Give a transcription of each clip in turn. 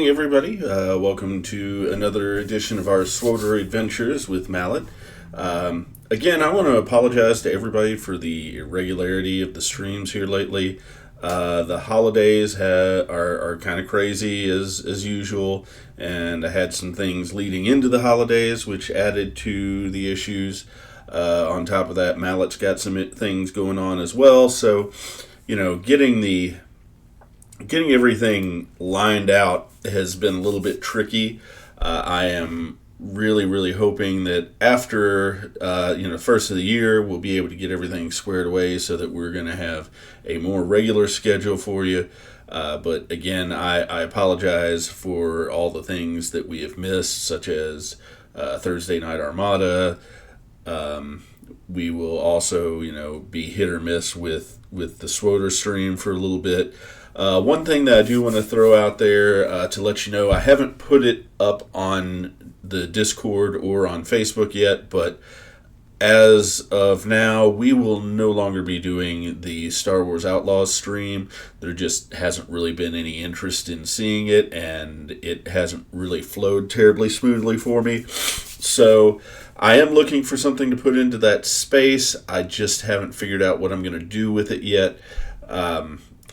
evening, everybody. Welcome to another edition of our SWOTOR Adventures with Mallet. Again, I want to apologize to everybody for the irregularity of the streams here lately. The holidays are kind of crazy as usual, and I had some things leading into the holidays which added to the issues. On top of that, Mallet's got some things going on as well, so getting everything lined out has been a little bit tricky. I am really hoping that after first of the year we'll be able to get everything squared away so that we're going to have a more regular schedule for you. But again, I apologize for all the things that we have missed, such as Thursday Night Armada. We will also be hit or miss with the SWOTOR stream for a little bit. One thing that I do want to throw out there to let you know, I haven't put it up on the Discord or on Facebook yet, but as of now, we will no longer be doing the Star Wars Outlaws stream. There just hasn't really been any interest in seeing it, and it hasn't really flowed terribly smoothly for me. So I am looking for something to put into that space. I just haven't figured out what I'm going to do with it yet.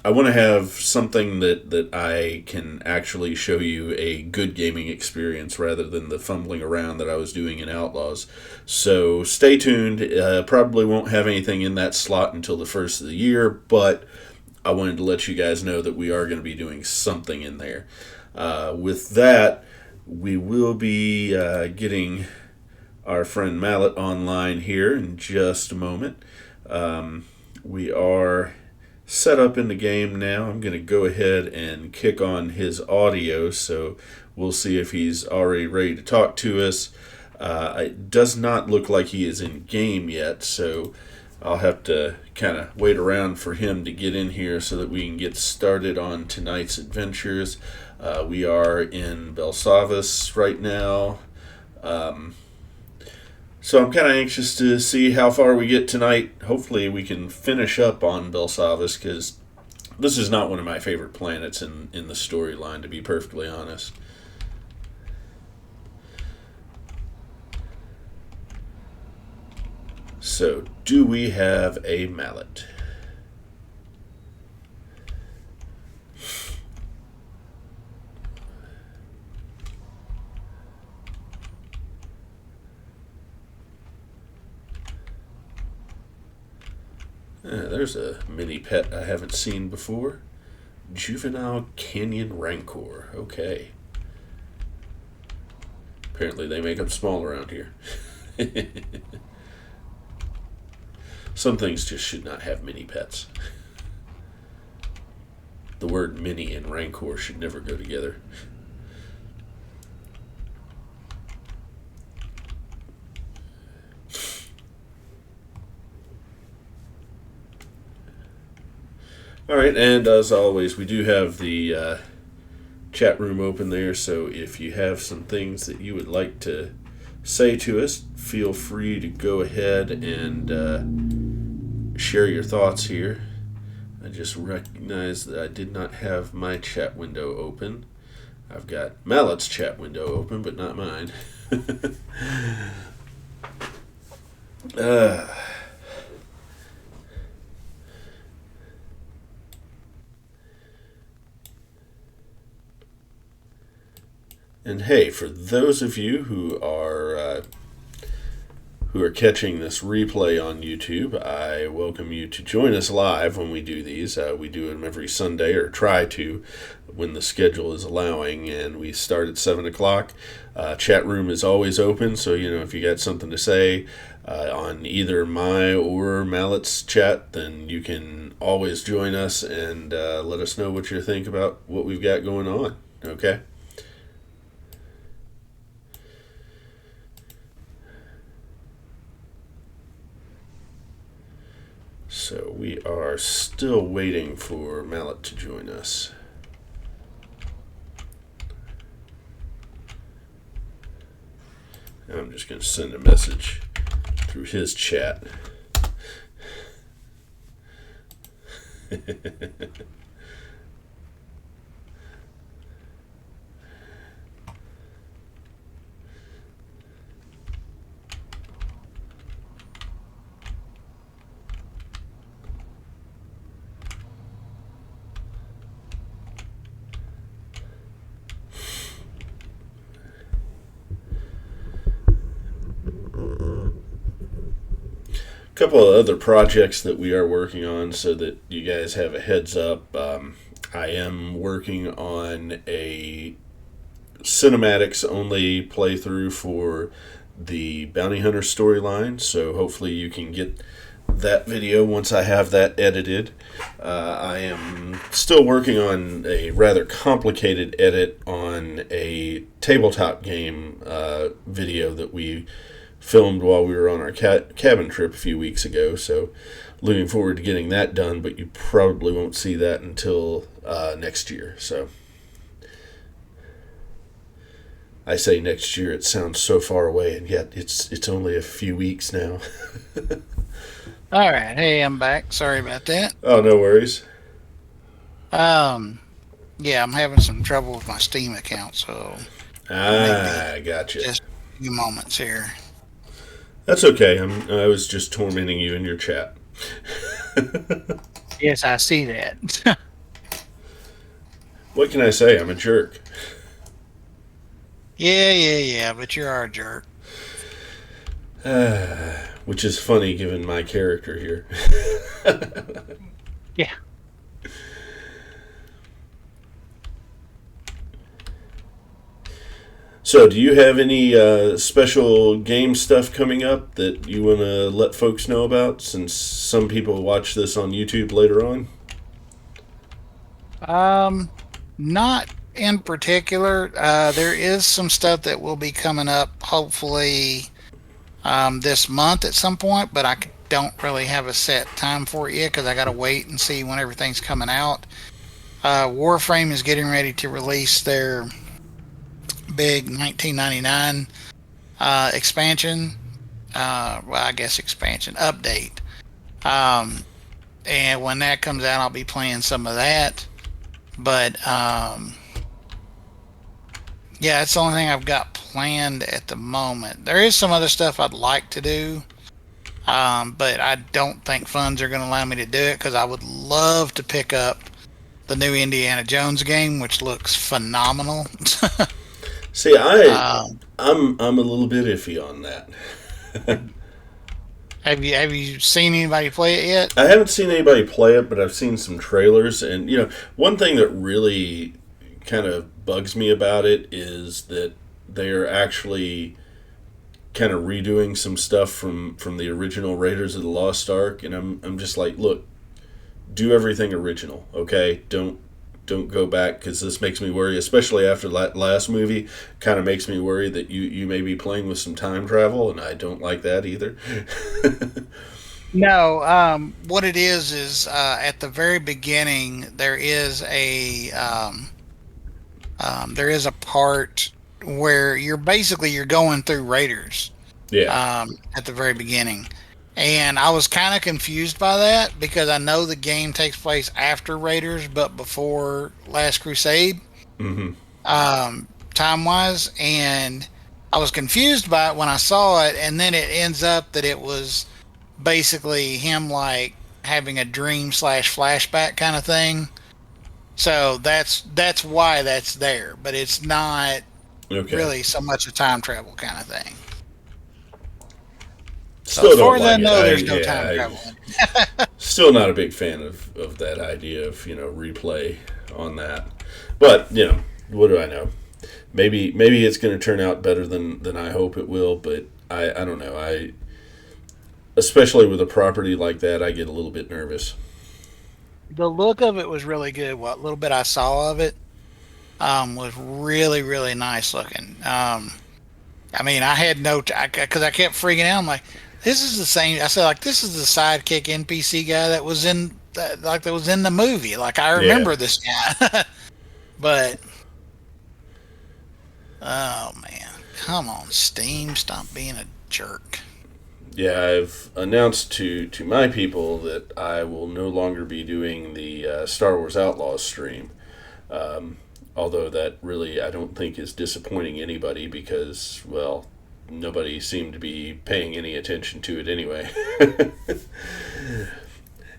I want to have something that I can actually show you a good gaming experience rather than the fumbling around that I was doing in Outlaws. So stay tuned. Probably won't have anything in that slot until the first of the year, but I wanted to let you guys know that we are going to be doing something in there. With that, we will be getting our friend Mallet online here in just a moment. We are set up in the game now. I'm going to go ahead and kick on his audio, so we'll see if he's already ready to talk to us. It does not look like he is in game yet, so I'll have to kind of wait around for him to get in here so that we can get started on tonight's adventures. We are in Belsavis right now. So I'm kind of anxious to see how far we get tonight. Hopefully we can finish up on Belsavis, because this is not one of my favorite planets in the storyline, to be perfectly honest. So, do we have a Mallet? There's a mini pet I haven't seen before. Juvenile Canyon Rancor. Okay. Apparently they make them small around here. Some things just should not have mini pets. The word mini and Rancor should never go together. Alright, and as always, we do have the chat room open there, so if you have some things that you would like to say to us, feel free to go ahead and share your thoughts here. I just recognized that I did not have my chat window open. I've got Mallet's chat window open, but not mine. And hey, for those of you who are catching this replay on YouTube, I welcome you to join us live when we do these. We do them every Sunday, or try to, when the schedule is allowing, and we start at 7 o'clock. Chat room is always open, so if you got something to say on either my or Mallet's chat, then you can always join us and let us know what you think about what we've got going on. Okay? So we are still waiting for Mallet to join us. I'm just going to send a message through his chat. couple of other projects that we are working on so that you guys have a heads up. I am working on a cinematics only playthrough for the Bounty Hunter storyline, so hopefully you can get that video once I have that edited. I am still working on a rather complicated edit on a tabletop game video that we filmed while we were on our cabin trip a few weeks ago, so looking forward to getting that done, but you probably won't see that until next year. So I say next year, it sounds so far away, and yet it's only a few weeks now. All right. Hey, I'm back. Sorry about that. Oh, no worries. Yeah, I'm having some trouble with my Steam account, so Gotcha. just a few moments here. That's okay. I was just tormenting you in your chat. Yes, I see that. What can I say? I'm a jerk. Yeah, but you are a jerk. Which is funny given my character here. Yeah. So, do you have any special game stuff coming up that you want to let folks know about, since some people watch this on YouTube later on? Not in particular. There is some stuff that will be coming up, hopefully, this month at some point, but I don't really have a set time for it yet because I got to wait and see when everything's coming out. Warframe is getting ready to release their big 1999 expansion. Well, I guess expansion update. And when that comes out, I'll be playing some of that. But yeah, that's the only thing I've got planned at the moment. There is some other stuff I'd like to do, but I don't think funds are going to allow me to do it because I would love to pick up the new Indiana Jones game, which looks phenomenal. See, I'm a little bit iffy on that. Have you seen anybody play it yet? I haven't seen anybody play it, but I've seen some trailers, and one thing that really kind of bugs me about it is that they are actually kind of redoing some stuff from the original Raiders of the Lost Ark, and I'm just like, look, do everything original, okay? Don't go back, because this makes me worry, especially after last movie. Kind of makes me worry that you may be playing with some time travel, and I don't like that either. No, what it is at the very beginning there is a part where you're going through Raiders. Yeah. At the very beginning. And I was kind of confused by that because I know the game takes place after Raiders but before Last Crusade. Mm-hmm. Time-wise, and I was confused by it when I saw it, and then it ends up that it was basically him like having a dream / flashback kind of thing. So that's why that's there, but it's not really so much a time travel kind of thing. Still so as far as like I know, there's no time travel. Still not a big fan of that idea of replay on that. But what do I know? Maybe it's going to turn out better than I hope it will. But I don't know. Especially with a property like that, I get a little bit nervous. The look of it was really good. What little bit I saw of it was really, really nice looking. I mean, I had because I kept freaking out. I'm like, this is the same. I said, like, this is the sidekick NPC guy that was in the movie. Like, I remember this guy. But oh man, come on, Steam, stop being a jerk. Yeah, I've announced to my people that I will no longer be doing the Star Wars Outlaws stream. Although that really, I don't think, is disappointing anybody because, well, nobody seemed to be paying any attention to it anyway.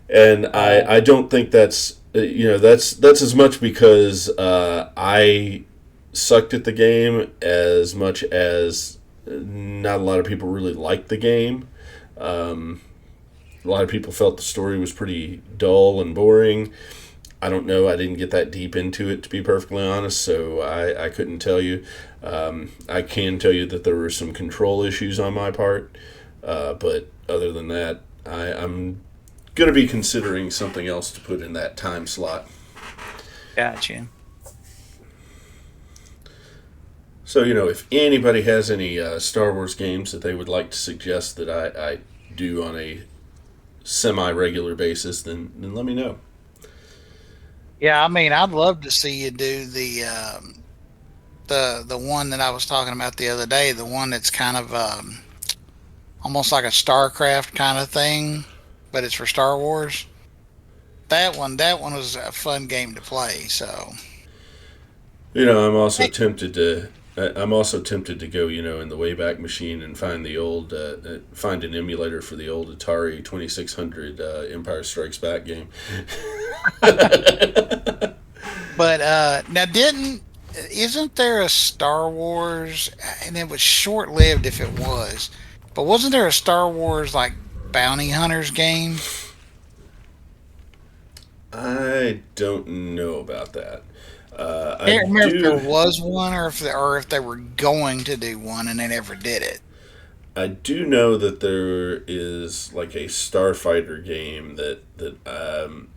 And I don't think that's as much because I sucked at the game as much as not a lot of people really like the game. A lot of people felt the story was pretty dull and boring. I don't know. I didn't get that deep into it, to be perfectly honest, so I couldn't tell you. I can tell you that there were some control issues on my part, but other than that, I'm going to be considering something else to put in that time slot. Gotcha. So, if anybody has any Star Wars games that they would like to suggest that I do on a semi-regular basis, then let me know. Yeah, I mean, I'd love to see you do the one that I was talking about the other day, the one that's kind of almost like a StarCraft kind of thing, but it's for Star Wars. That one was a fun game to play. So, I'm also tempted to. I'm also tempted to go, in the Wayback Machine and find the old, find an emulator for the old Atari 2600 Empire Strikes Back game. but now isn't there a Star Wars? And it was short lived if it was, but wasn't there a Star Wars like bounty hunters game? I don't know about that. I I can't remember if there do. was one or if they were going to do one and they never did it. I do know that there is like a Starfighter game that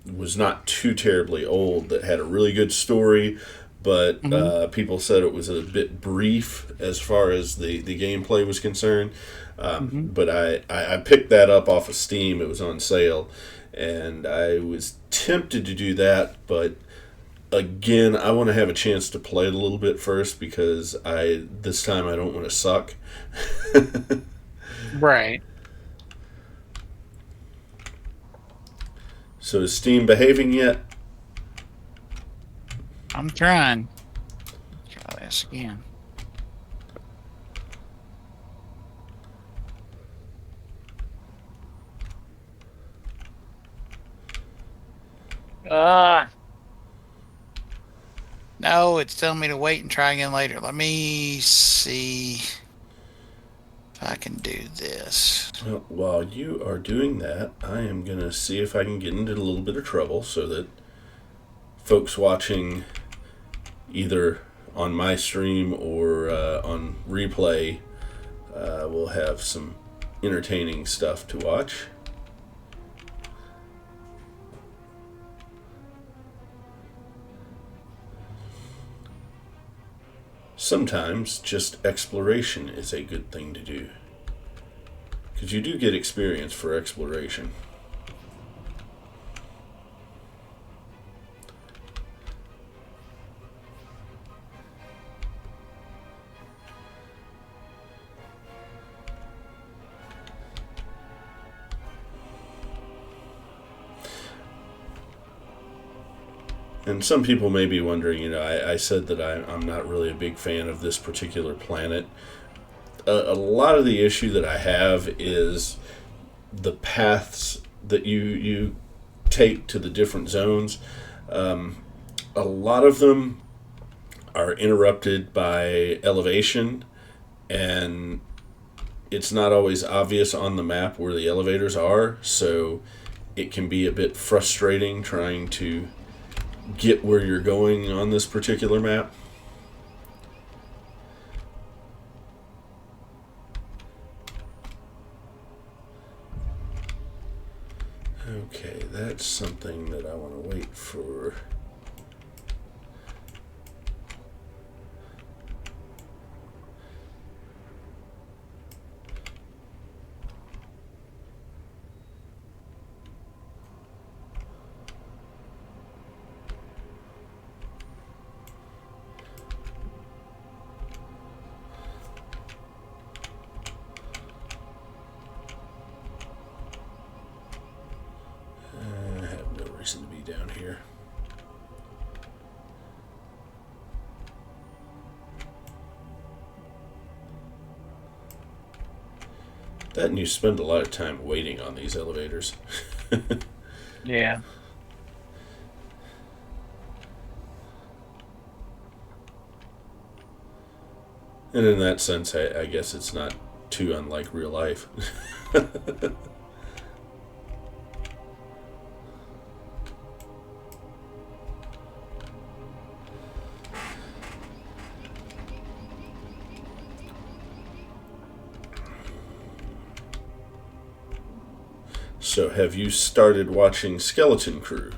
was not too terribly old that had a really good story, but Hmm. people said it was a bit brief as far as the gameplay was concerned. Hmm. But I picked that up off of Steam. It was on sale, and I was tempted to do that, but again, I want to have a chance to play it a little bit first because this time I don't want to suck. Right. So is Steam behaving yet? I'm trying. Try this again. Ah. No, it's telling me to wait and try again later. Let me see if I can do this. Well, while you are doing that, I am going to see if I can get into a little bit of trouble so that folks watching either on my stream or on replay will have some entertaining stuff to watch. Sometimes just exploration is a good thing to do. Because you do get experience for exploration. And some people may be wondering, I said that I'm not really a big fan of this particular planet. A lot of the issue that I have is the paths that you take to the different zones. A lot of them are interrupted by elevation, and it's not always obvious on the map where the elevators are, so it can be a bit frustrating trying to get where you're going on this particular map. Okay, that's something that I want to wait for. I have no reason to be down here. That and you spend a lot of time waiting on these elevators. Yeah. And in that sense, I guess it's not too unlike real life. So, have you started watching Skeleton Crew?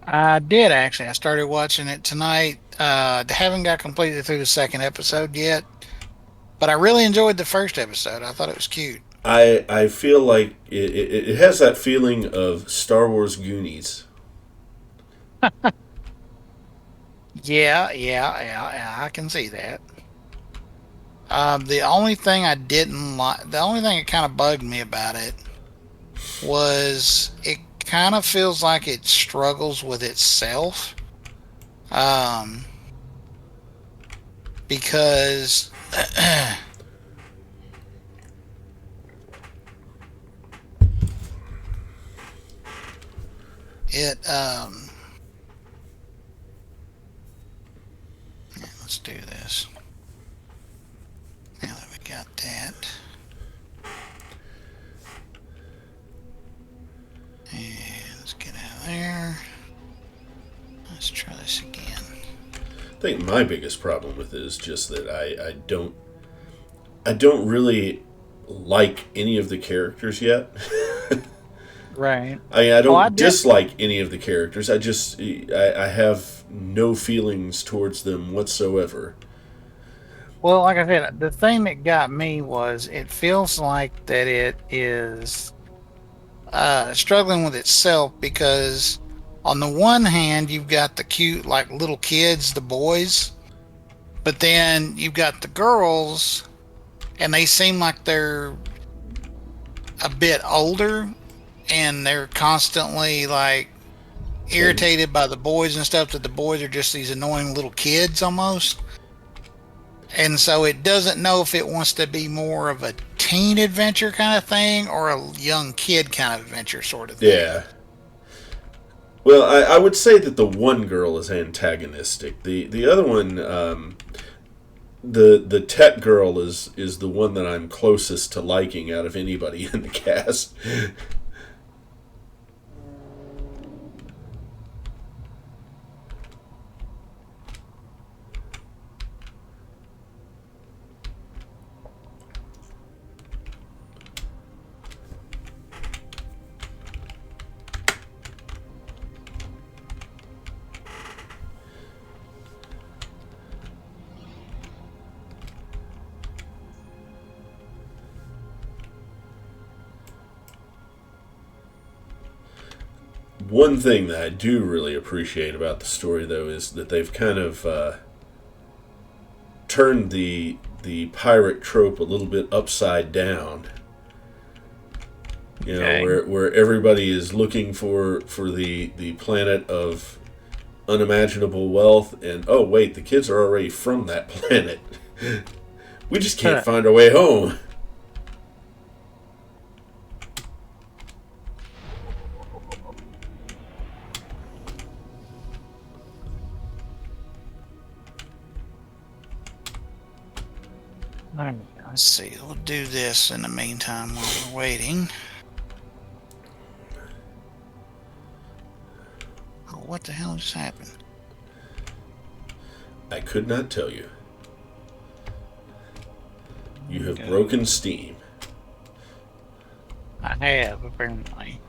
I did actually. I started watching it tonight. Haven't got completely through the second episode yet, but I really enjoyed the first episode. I thought it was cute. I feel like it has that feeling of Star Wars Goonies. Yeah. I can see that. The only thing I didn't like, the only thing that kind of bugged me about it was it kind of feels like it struggles with itself. Because it, yeah, let's do this. Now that we got that. And let's get out of there. Let's try this again. I think my biggest problem with it is just that I don't really like any of the characters yet. Right. I don't dislike any of the characters. I have no feelings towards them whatsoever. Well, like I said, the thing that got me was it feels like that it is struggling with itself because on the one hand you've got the cute like little kids, the boys, but then you've got the girls and they seem like they're a bit older and they're constantly like irritated by the boys and stuff, that the boys are just these annoying little kids almost. And so it doesn't know if it wants to be more of a teen adventure kind of thing or a young kid kind of adventure sort of thing. Yeah. Well, I would say that the one girl is antagonistic. The other one, the tech girl is the one that I'm closest to liking out of anybody in the cast. One thing that I do really appreciate about the story, though, is that they've kind of turned the pirate trope a little bit upside down. You know, where everybody is looking for the planet of unimaginable wealth, and oh wait, the kids are already from that planet. We just can't find our way home. Alright, let's see. We'll do this in the meantime while we're waiting. Oh, what the hell just happened? I could not tell you. You have broken steam. I have, apparently.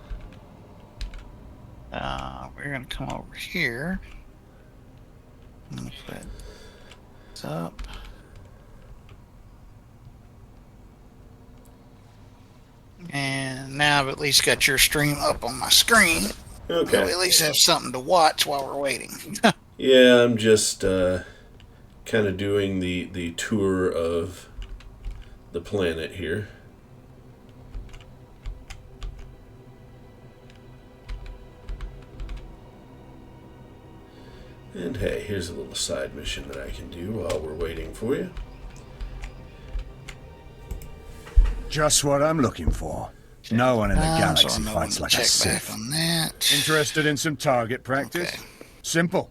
We're going to come over here. I'm going to put this up. And now I've at least got your stream up on my screen. Okay. So we at least have something to watch while we're waiting. Yeah, I'm just kind of doing the tour of the planet here. And hey, here's a little side mission that I can do while we're waiting for you. Just what I'm looking for. No one in the galaxy so fights like a Sith. On that. Interested in some target practice? Okay. Simple.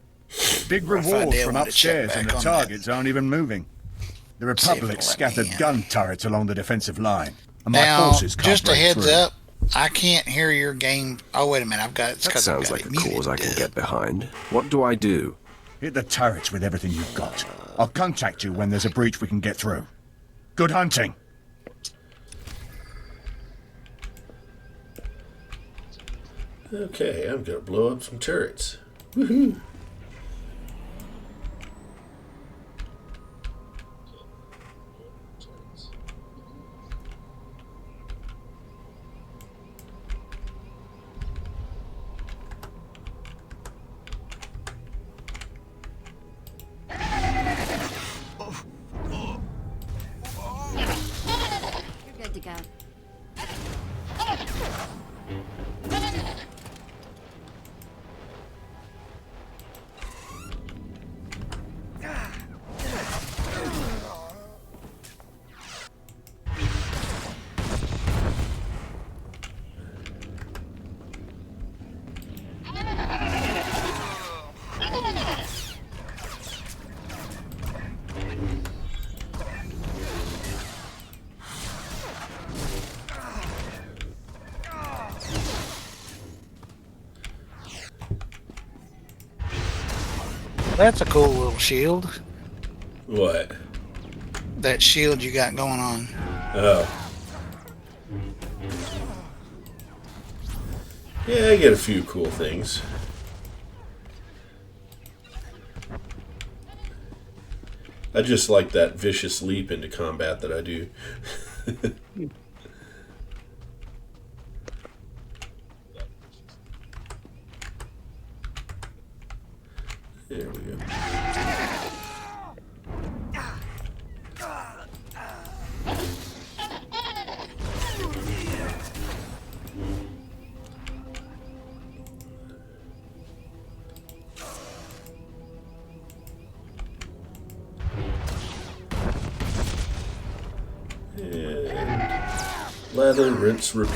Big Rough reward idea, from want to check upstairs and back the on targets aren't even moving. The See if Republic it'll let me scattered in. gun turrets along the defensive line. And my Now, forces can't just a break heads through. up, I can't hear your game. Oh, wait a minute. I've got it. That sounds like a cause I can get behind. What do I do? Hit the turrets with everything you've got. I'll contact you when there's a breach we can get through. Good hunting. Okay, I'm gonna blow up some turrets. Woohoo! You're good to go. That's a cool little shield. What? That shield you got going on. Oh. Yeah, I get a few cool things. I just like that vicious leap into combat that I do. There we go. And lather, rinse, repeat.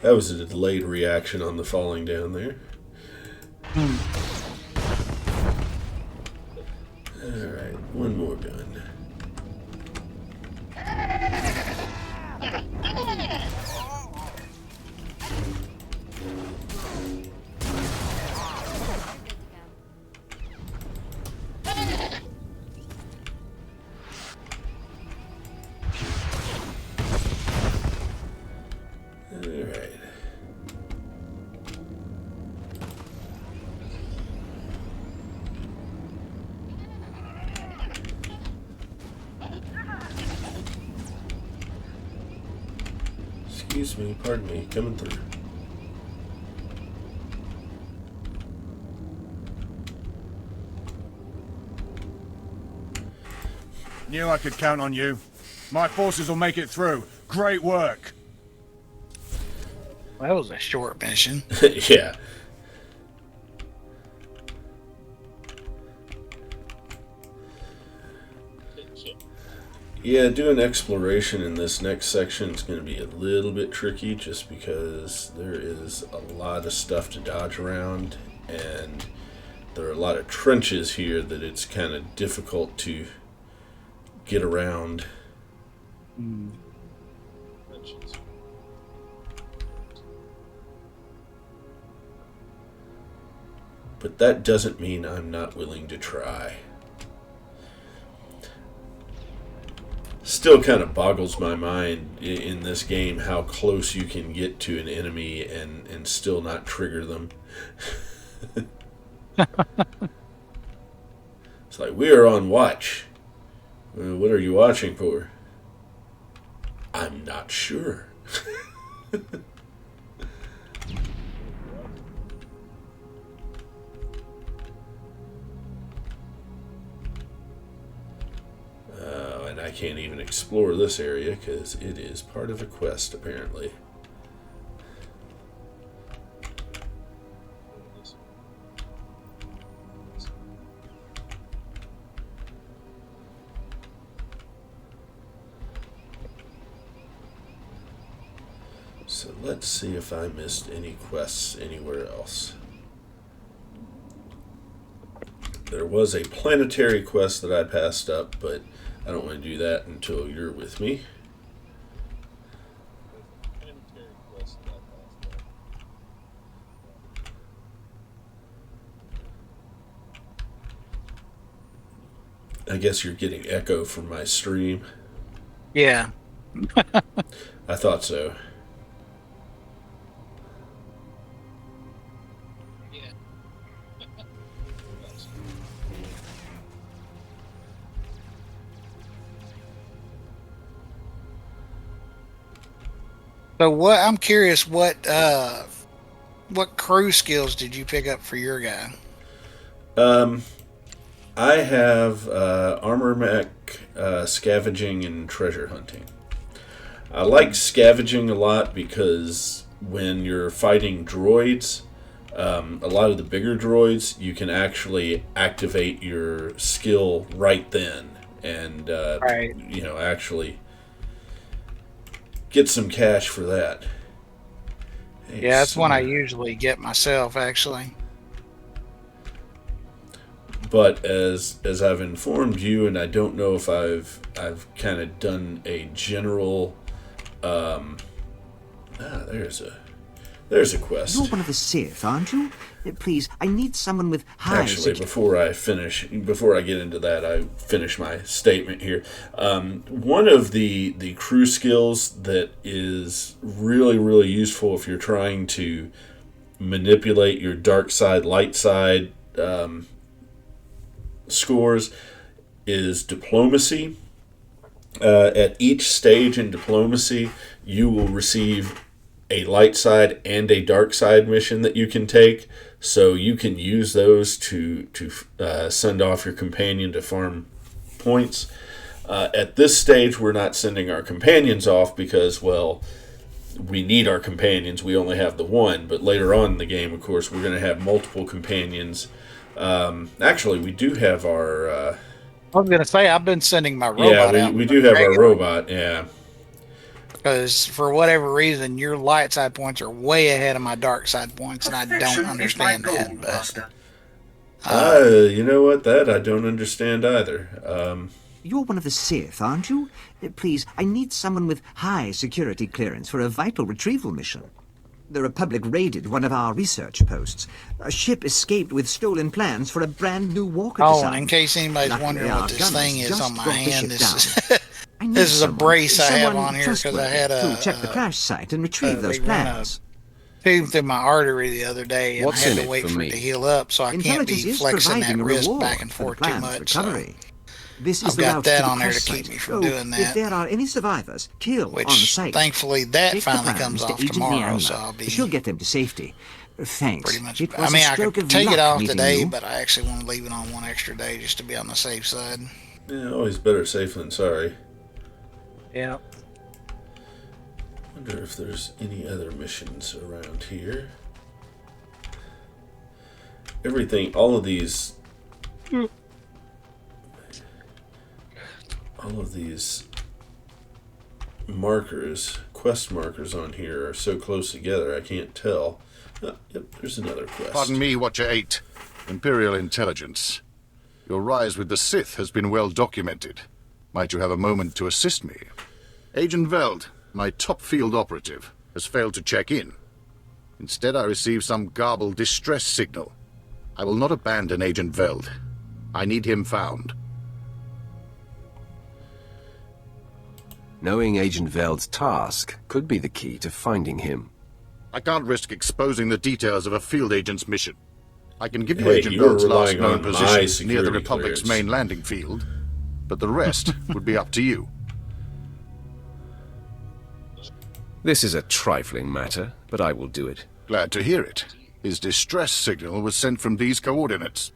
That was a delayed reaction on the falling down there. Alright, one more gun. Alright. Excuse me, pardon me, coming through. Knew I could count on you. My forces will make it through. Great work. That was a short mission. Yeah. Yeah, doing exploration in this next section is going to be a little bit tricky just because there is a lot of stuff to dodge around, and there are a lot of trenches here that it's kind of difficult to get around. But that doesn't mean I'm not willing to try. Still kind of boggles my mind in this game how close you can get to an enemy and still not trigger them. It's like, we are on watch. What are you watching for? I'm not sure. And I can't even explore this area because it is part of a quest, apparently. So let's see if I missed any quests anywhere else. There was a planetary quest that I passed up, but I don't want to do that until you're with me. I guess you're getting echo from my stream. Yeah. I thought so. So I'm curious, what crew skills did you pick up for your guy? I have armor mech, scavenging, and treasure hunting. I like scavenging a lot because when you're fighting droids, a lot of the bigger droids, you can actually activate your skill right then and Right. actually get some cash for that. Hey, Yeah, that's one I usually get myself, actually. But as I've informed you, and I don't know if I've kind of done a general. There's a quest. You're one of the Sith, aren't you? Please, I need someone with high... Actually, before I get into that, I finish my statement here. One of the crew skills that is really, really useful if you're trying to manipulate your dark side, light side scores is diplomacy. At each stage in diplomacy, you will receive a light side and a dark side mission that you can take. So you can use those to send off your companion to farm points. At this stage, we're not sending our companions off because, well, we need our companions. We only have the one. But later on in the game, of course, we're going to have multiple companions. Actually, we do have our... I was going to say, I've been sending my robot out. We do have our robot, yeah. Because for whatever reason, your light side points are way ahead of my dark side points, and I don't understand that. You know what? That I don't understand either. You're one of the Sith, aren't you? Please, I need someone with high security clearance for a vital retrieval mission. The Republic raided one of our research posts. A ship escaped with stolen plans for a brand new walker design. And in case anybody's Luckily, wondering our what this gunners thing is just on my brought the hand, ship this down. is I need this is a brace I have someone on here because I trustworthy had to check the crash site and retrieve those they ran a plans. tube through my artery the other day, and What's I in had it to wait for for me? it to heal up, so I can't Intelligence be is flexing that providing a wrist reward back and for the forth too plan's much. So recovery. This is I've the got route that to the on there to crash keep site. me from doing that. If there are any survivors, kill on the which site. thankfully that Take the finally plans comes to off Agent tomorrow, Myanmar. so I'll be She'll get them to safety. Thanks. pretty much. It I was mean, a I stroke could of take it luck off meeting today, you. but I actually want to leave it on one extra day just to be on the safe side. Yeah, always better safe than sorry. Yeah. Wonder if there's any other missions around here. Everything, all of these markers, quest markers on here are so close together I can't tell. Yep, there's another quest. Pardon me, Watcher 8. Imperial Intelligence. Your rise with the Sith has been well documented. Might you have a moment to assist me? Agent Veld, my top field operative, has failed to check in. Instead, I received some garbled distress signal. I will not abandon Agent Veld. I need him found. Knowing Agent Veld's task could be the key to finding him. I can't risk exposing the details of a field agent's mission. I can give you Hey, Agent you're Veld's last relying known on my position near the security Republic's clearance. main landing field, but the rest would be up to you. This is a trifling matter, but I will do it. Glad to hear it. His distress signal was sent from these coordinates.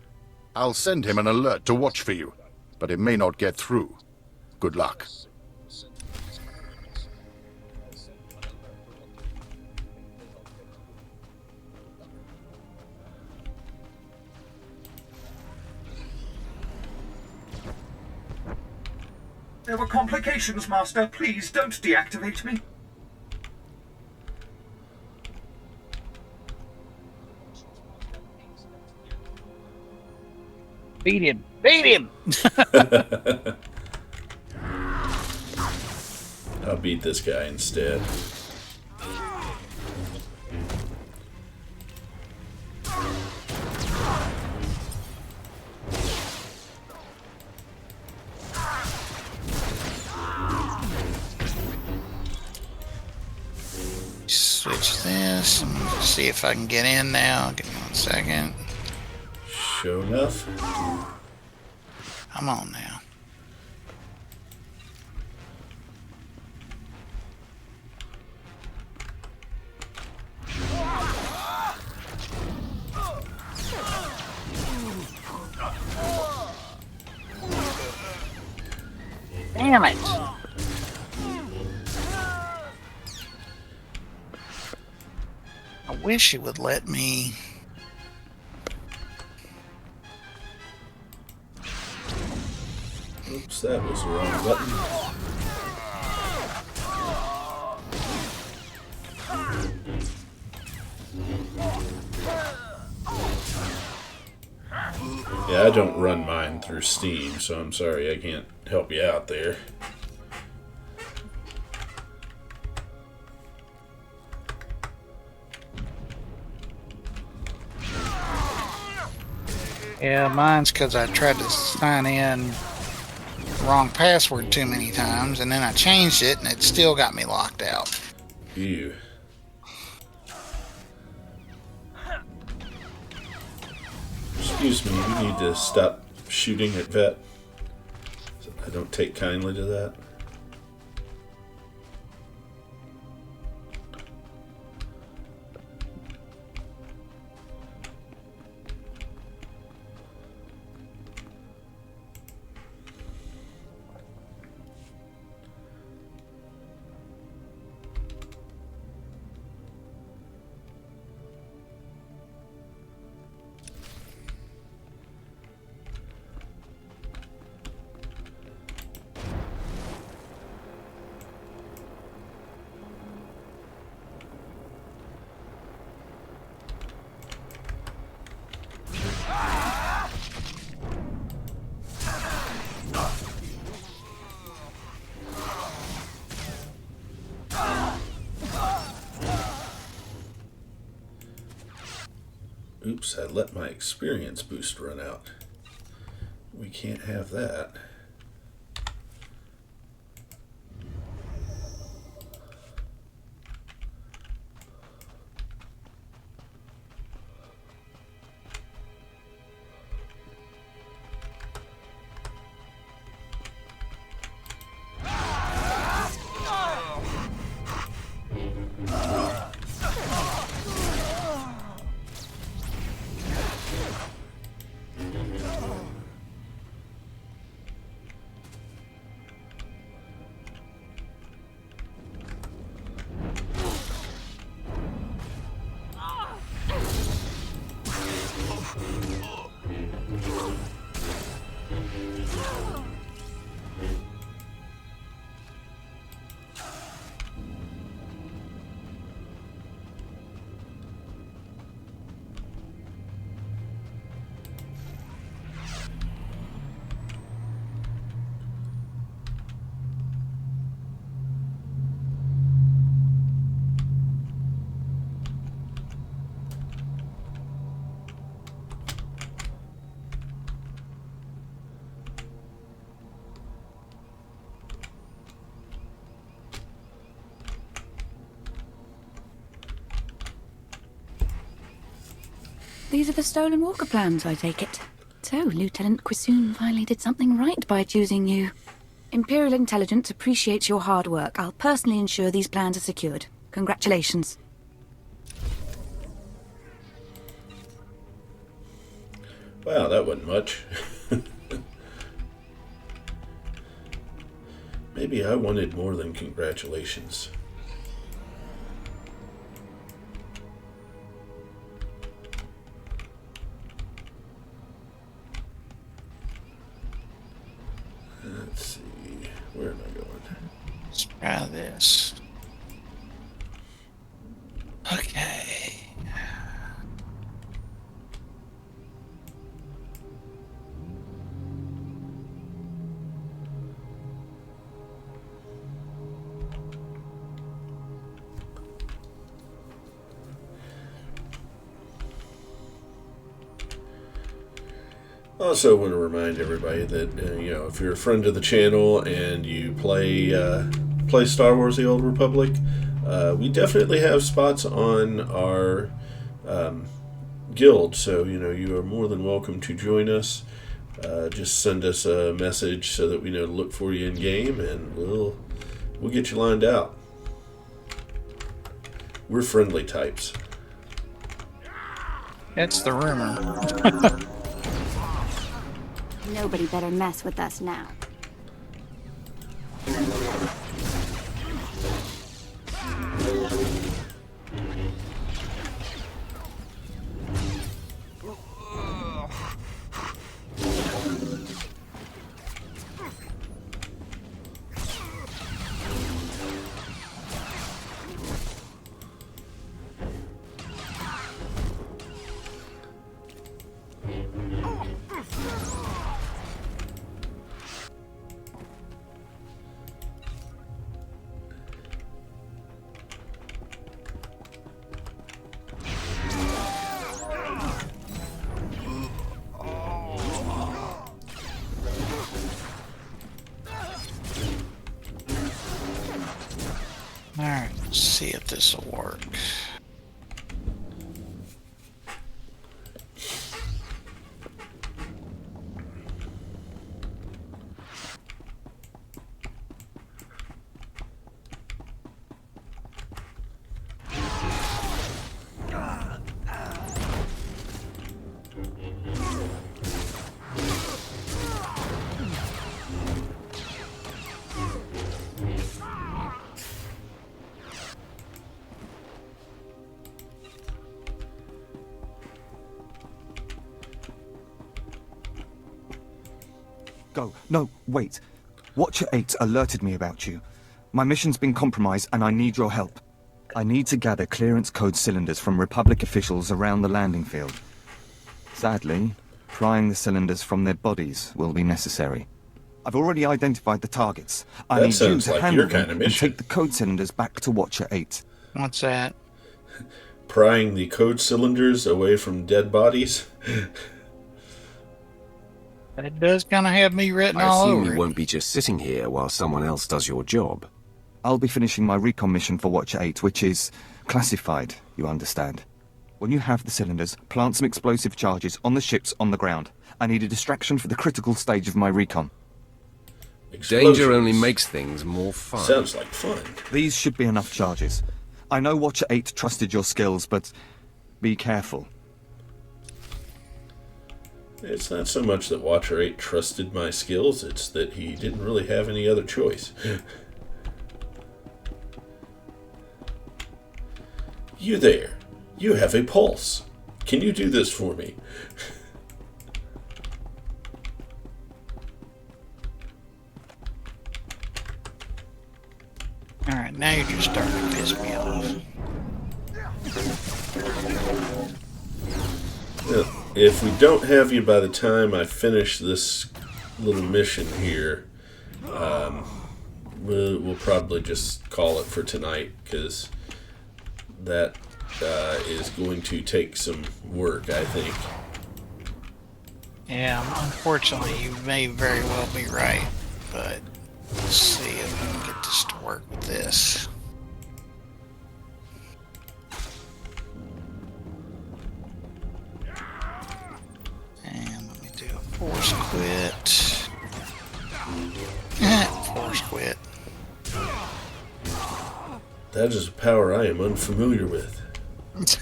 I'll send him an alert to watch for you, but it may not get through. Good luck. There were complications, Master. Please don't deactivate me. Beat him! Beat him! I'll beat this guy instead. switch this and see if I can get in now. Give me 1 second. Sure enough. Come on now. Damn it! I wish it would let me. Oops, that was the wrong button. Yeah, I don't run mine through Steam, so I'm sorry I can't help you out there. Yeah, mine's because I tried to sign in wrong password too many times, and then I changed it, and it still got me locked out. Ew. Excuse me, you need to stop shooting at Vet. I don't take kindly to that. Oops, I let my experience boost run out. We can't have that. These are the stolen walker plans, I take it. So, Lieutenant Quisoon finally did something right by choosing you. Imperial Intelligence appreciates your hard work. I'll personally ensure these plans are secured. Congratulations. Wow, that wasn't much. Maybe I wanted more than congratulations. Let's see, where am I going? Let's try this. Okay. Also want to remind everybody that if you're a friend of the channel and you play Star Wars: The Old Republic, we definitely have spots on our guild, so you are more than welcome to join us. Just send us a message so that we know to look for you in game, and we'll get you lined out. We're friendly types. That's the rumor. Nobody better mess with us now. Alright, let's see if this will work. Go. No, wait. Watcher 8 alerted me about you. My mission's been compromised and I need your help. I need to gather clearance code cylinders from Republic officials around the landing field. Sadly, prying the cylinders from their bodies will be necessary. I've already identified the targets. I need you to handle them and take the code cylinders back to Watcher 8. What's that? Prying the code cylinders away from dead bodies? That does kind of have me written I all assume over you it. won't be just sitting here while someone else does your job. I'll be finishing my recon mission for Watcher 8, which is classified, you understand. When you have the cylinders, plant some explosive charges on the ships on the ground. I need a distraction for the critical stage of my recon. Danger only makes things more fun. Sounds like fun. These should be enough charges. I know Watcher 8 trusted your skills, but be careful. It's not so much that Watcher 8 trusted my skills, it's that he didn't really have any other choice. You there. You have a pulse. Can you do this for me? Alright, now you're just starting to piss me off. If we don't have you by the time I finish this little mission here, we'll probably just call it for tonight, because that is going to take some work, I think. Yeah, unfortunately, you may very well be right, but let's see if we can get this to work with this. And let me do a force quit. Force quit. That is a power I am unfamiliar with. Is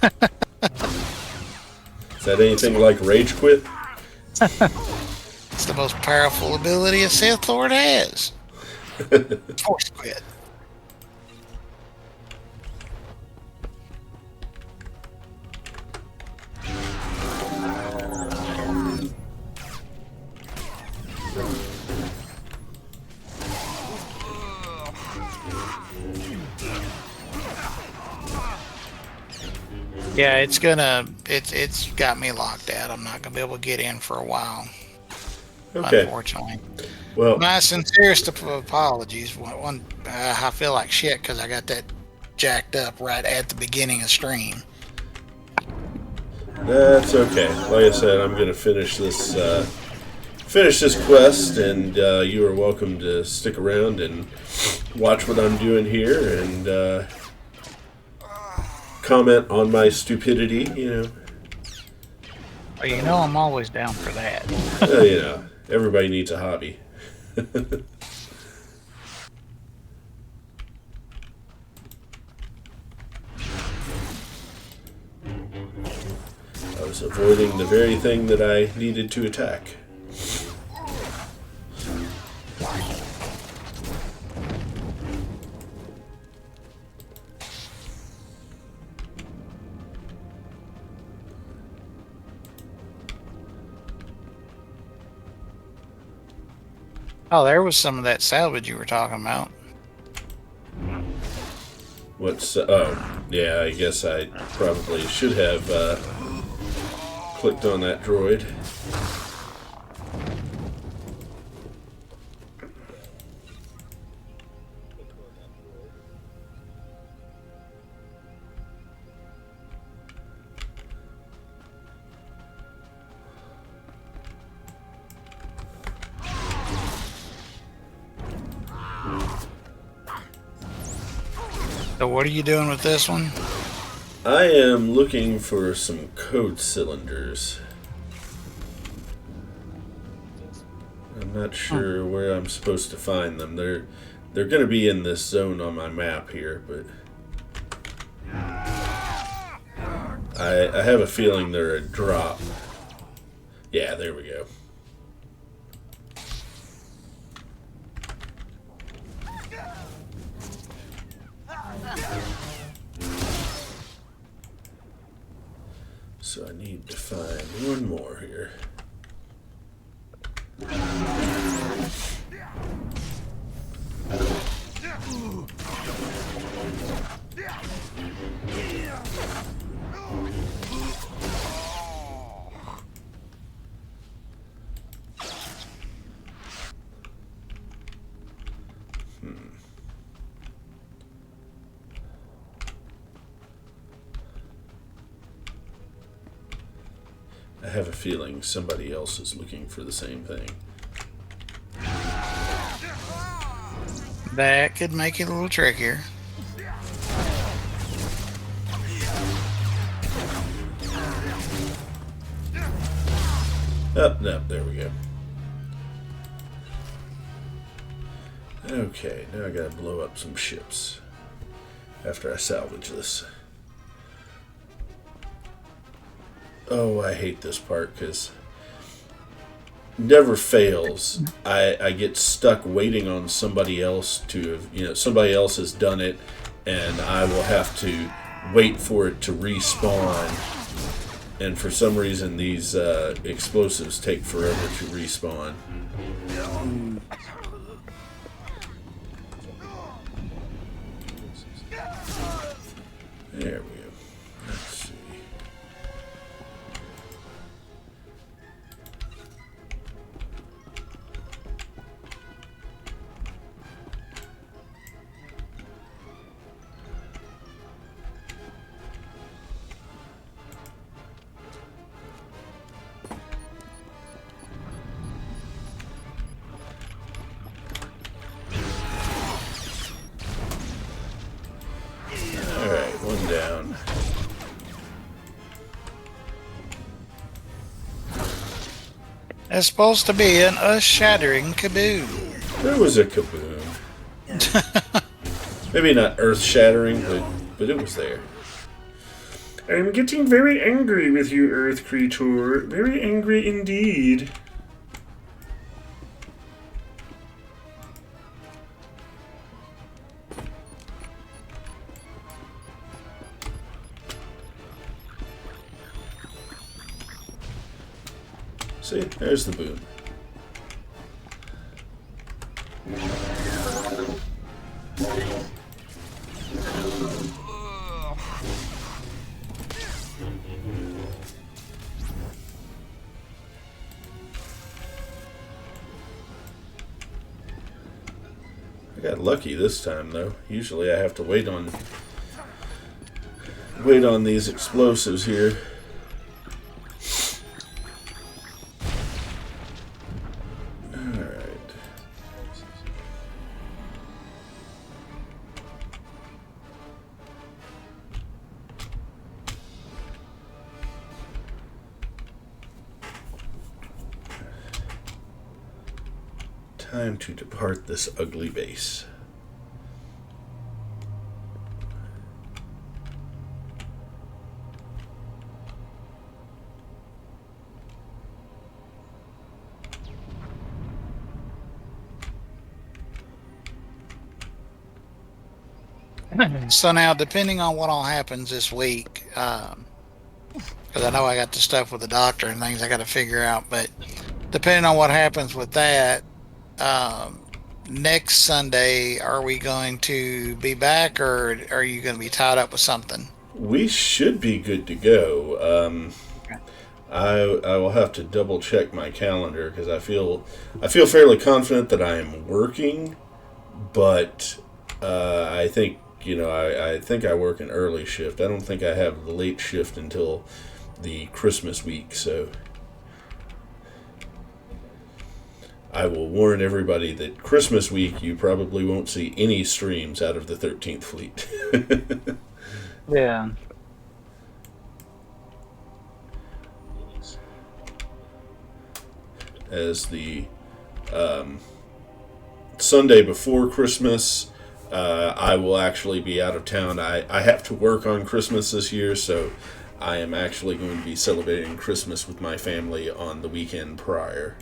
that anything like Rage Quit? It's the most powerful ability a Sith Lord has. Force quit. Yeah, it's got me locked out. I'm not gonna be able to get in for a while. Okay. Unfortunately. Well, My sincerest of apologies. I feel like shit because I got that jacked up right at the beginning of stream. that's okay. Like I said, I'm going to finish this quest, and you are welcome to stick around and watch what I'm doing here, and comment on my stupidity, you know. Well, you know I'm always down for that. You know, everybody needs a hobby. I was avoiding the very thing that I needed to attack. Oh, there was some of that salvage you were talking about. What's... oh, yeah, I guess I probably should have clicked on that droid. So what are you doing with this one? I am looking for some code cylinders. I'm not sure where I'm supposed to find them. They're going to be in this zone on my map here, but I have a feeling they're a drop. Yeah, there we go. So I need to find one more here. I have a feeling somebody else is looking for the same thing. That could make it a little trickier. Oh, no, there we go. Okay, now I gotta blow up some ships after I salvage this. Oh, I hate this part because never fails. I get stuck waiting on somebody else to, somebody else has done it, and I will have to wait for it to respawn. And for some reason, these explosives take forever to respawn. There we go. Let's see. Alright, one down. It's supposed to be an earth-shattering kaboom. There was a kaboom. Maybe not earth-shattering, but it was there. I'm getting very angry with you, Earth creature. Very angry indeed. See, there's the boom. I got lucky this time, though. Usually I have to wait on these explosives here. Time to depart this ugly base. So now, depending on what all happens this week, because I know I got the stuff with the doctor and things I got to figure out, but depending on what happens with that, next Sunday, are we going to be back, or are you going to be tied up with something? We should be good to go. I will have to double check my calendar because I feel fairly confident that I am working, but I think I think I work an early shift. I don't think I have the late shift until the Christmas week, so I will warn everybody that Christmas week you probably won't see any streams out of the 13th Fleet. Yeah. As the Sunday before Christmas, I will actually be out of town. I have to work on Christmas this year, so I am actually going to be celebrating Christmas with my family on the weekend prior.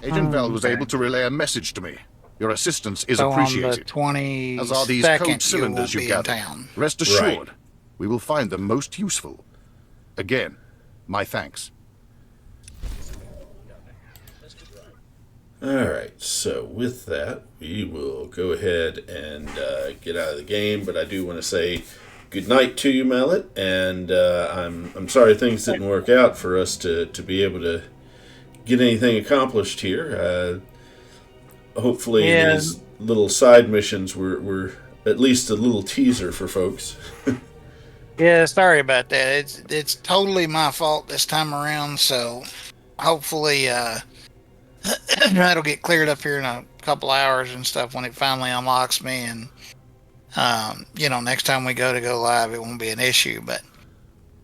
Agent Veld was able to relay a message to me. Your assistance is So appreciated. on the 22nd, As are these code cylinders you you will be in gathered. town. Rest assured, Right. we will find them most useful. Again, my thanks. Alright, so with that, we will go ahead and get out of the game, but I do want to say good night to you, Mallet, and I'm sorry things didn't work out for us to be able to get anything accomplished here. Hopefully these little side missions were at least a little teaser for folks. Yeah, sorry about that. It's totally my fault this time around, so hopefully that'll get cleared up here in a couple hours and stuff when it finally unlocks me, and next time we go live it won't be an issue. But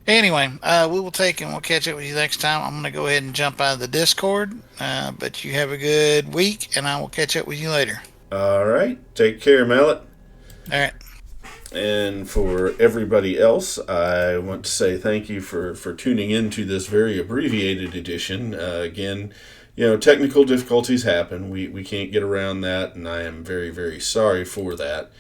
anyway, we will take and we'll catch up with you next time. I'm going to go ahead and jump out of the Discord, but you have a good week, and I will catch up with you later. Alright, take care, Mallet. Alright. And for everybody else, I want to say thank you for tuning in to this very abbreviated edition. Again, technical difficulties happen. We can't get around that, and I am very, very sorry for that.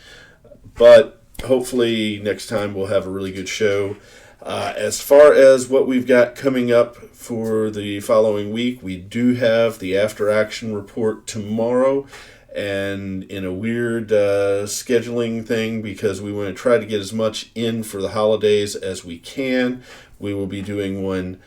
But hopefully next time we'll have a really good show. As far as what we've got coming up for the following week, we do have the After Action report tomorrow. And in a weird scheduling thing, because we want to try to get as much in for the holidays as we can, we will be doing one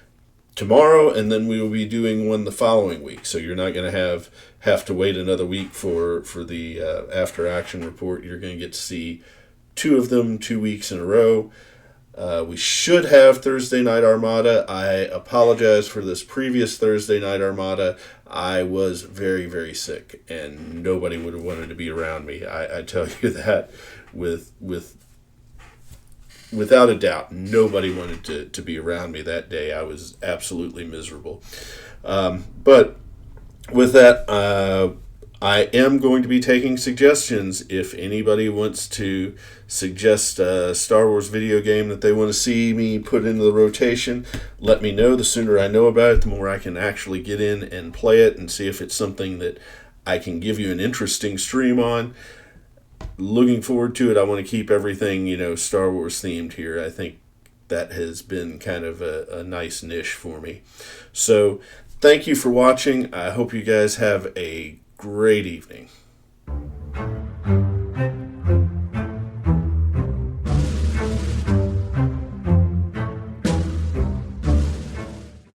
tomorrow, and then we will be doing one the following week. So you're not going to have to wait another week for the After Action report. You're going to get to see two of them 2 weeks in a row. We should have Thursday Night Armada. I apologize for this previous Thursday Night Armada. I was very, very sick, and nobody would have wanted to be around me. I tell you that without a doubt, nobody wanted to be around me that day. I was absolutely miserable. But with that, I am going to be taking suggestions. If anybody wants to suggest a Star Wars video game that they want to see me put into the rotation, let me know. The sooner I know about it, the more I can actually get in and play it and see if it's something that I can give you an interesting stream on. Looking forward to it. I want to keep everything, Star Wars themed here. I think that has been kind of a nice niche for me. So, thank you for watching. I hope you guys have a great evening.